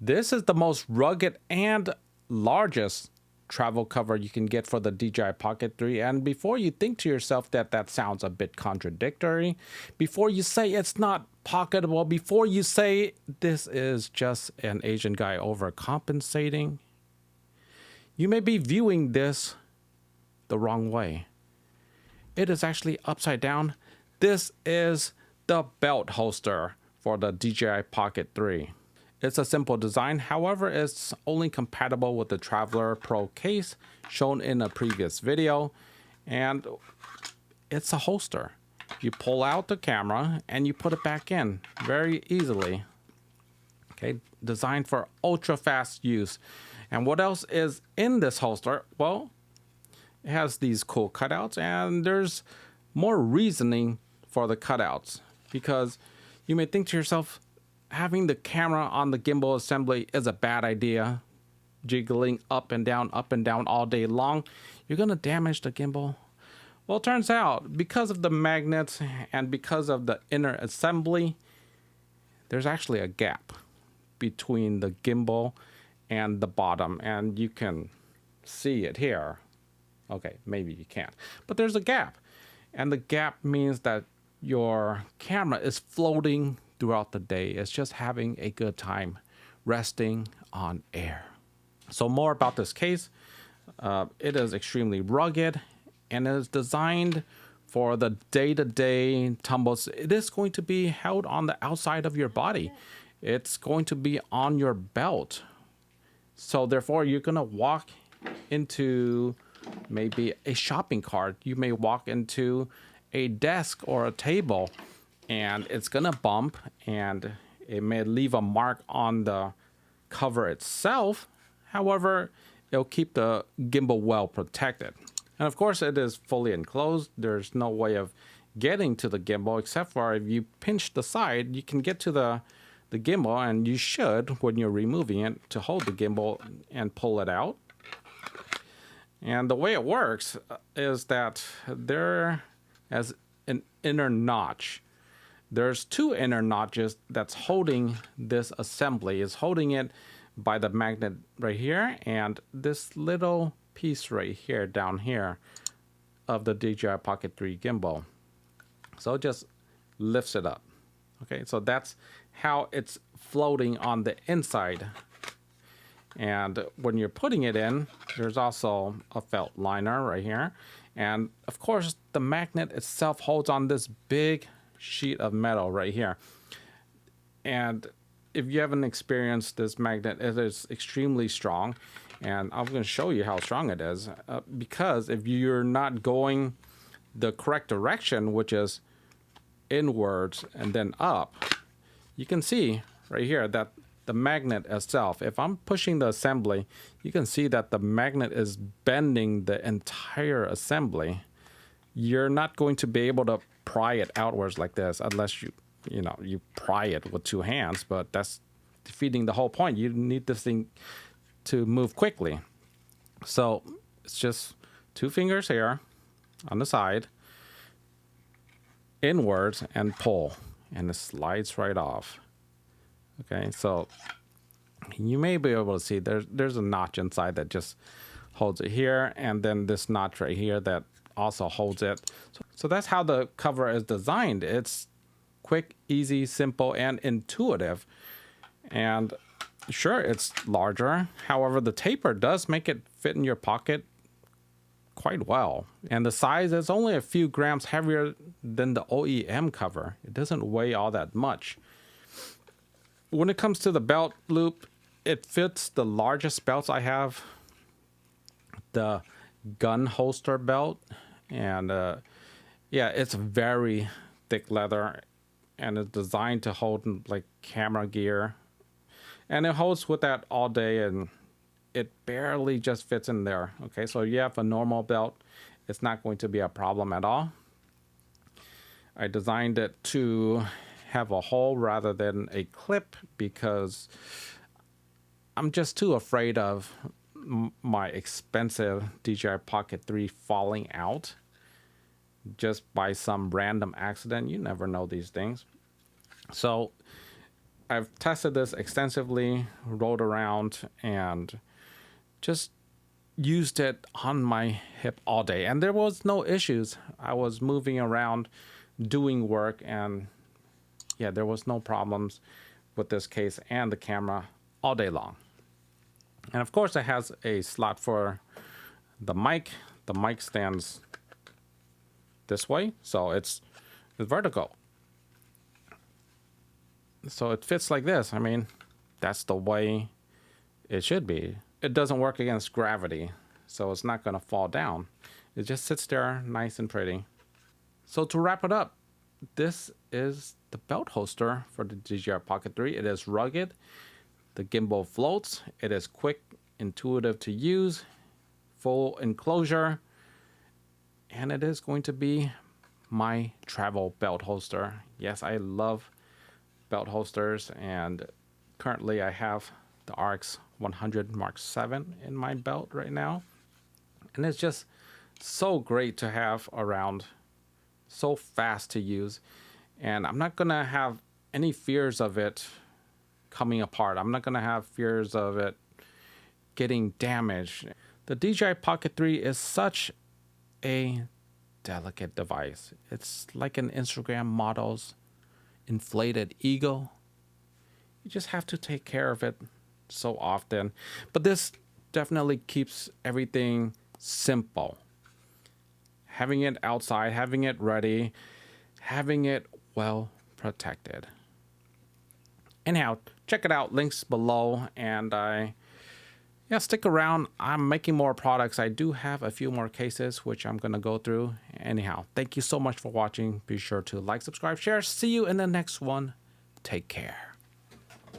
This is the most rugged and largest travel cover you can get for the DJI Pocket 3. And before you think to yourself that that sounds a bit contradictory, before you say it's not pocketable, before you say this is just an Asian guy overcompensating, you may be viewing this the wrong way. It is actually upside down. This is the belt holster for the DJI Pocket 3. It's a simple design, however, it's only compatible with the Traveler Pro case shown in a previous video, and it's a holster. You pull out the camera and you put it back in very easily. Okay, designed for ultra fast use. And what else is in this holster? Well, it has these cool cutouts, and there's more reasoning for the cutouts, because you may think to yourself, having the camera on the gimbal assembly is a bad idea. Jiggling up and down all day long, you're gonna damage the gimbal. Well, it turns out because of the magnets and because of the inner assembly, there's actually a gap between the gimbal and the bottom, and you can see it here. Okay, maybe you can't, but there's a gap, and the gap means that your camera is floating throughout the day. It's just having a good time resting on air. So more about this case. It is extremely rugged and is designed for the day-to-day tumbles. It is going to be held on the outside of your body. It's going to be on your belt. So therefore, you're gonna walk into maybe a shopping cart. You may walk into a desk or a table, and it's gonna bump, and it may leave a mark on the cover itself. However, it'll keep the gimbal well protected. And of course, it is fully enclosed. There's no way of getting to the gimbal, except for if you pinch the side, you can get to the gimbal, and you should when you're removing it, to hold the gimbal and pull it out. And the way it works is that there is an inner notch. There's two inner notches that's holding this assembly. It's holding it by the magnet right here, and this little piece right here, down here, of the DJI Pocket 3 gimbal. So it just lifts it up. Okay, so that's how it's floating on the inside. And when you're putting it in, there's also a felt liner right here. And of course, the magnet itself holds on this big sheet of metal right here. And if you haven't experienced this magnet, it is extremely strong. And I'm going to show you how strong it is. Because if you're not going the correct direction, which is inwards and then up, you can see right here that the magnet itself, if I'm pushing the assembly, you can see that the magnet is bending the entire assembly. You're not going to be able to pry it outwards like this unless you pry it with two hands, but that's defeating the whole point. You need this thing to move quickly. So it's just two fingers here on the side, inwards, and pull, and it slides right off. Okay, so you may be able to see there's a notch inside that just holds it here, and then this notch right here that also holds it. So that's how the cover is designed. It's quick, easy, simple, and intuitive. And sure, it's larger. However, the taper does make it fit in your pocket quite well. And the size is only a few grams heavier than the OEM cover. It doesn't weigh all that much. When it comes to the belt loop, it fits the largest belts I have, the gun holster belt. And yeah, it's very thick leather, and it's designed to hold like camera gear. And it holds with that all day, and it barely just fits in there. Okay, so you have a normal belt, it's not going to be a problem at all. I designed it to have a hole rather than a clip because I'm just too afraid of my expensive DJI Pocket 3 falling out just by some random accident. You never know these things. So I've tested this extensively, rode around, and just used it on my hip all day. And there was no issues. I was moving around, doing work, and yeah, there was no problems with this case and the camera all day long. And of course, it has a slot for the mic. The mic stands this way, so it's vertical. So it fits like this. I mean, that's the way it should be. It doesn't work against gravity, so it's not going to fall down. It just sits there nice and pretty. So to wrap it up, this is the belt holster for the DJI Pocket 3. It is rugged. The gimbal floats. It is quick, intuitive to use, full enclosure, and it is going to be my travel belt holster. Yes, I love belt holsters, and currently I have the RX 100 Mark 7 in my belt right now, and it's just so great to have around, so fast to use, and I'm not gonna have any fears of it coming apart. I'm not gonna have fears of it getting damaged. The DJI Pocket 3 is such a delicate device. It's like an Instagram model's inflated ego. You just have to take care of it so often. But this definitely keeps everything simple. Having it outside, having it ready, having it well protected. Anyhow, check it out, links below, and yeah, stick around. I'm making more products. I do have a few more cases which I'm gonna go through. Anyhow, thank you so much for watching. Be sure to like, subscribe, share. See you in the next one. Take care.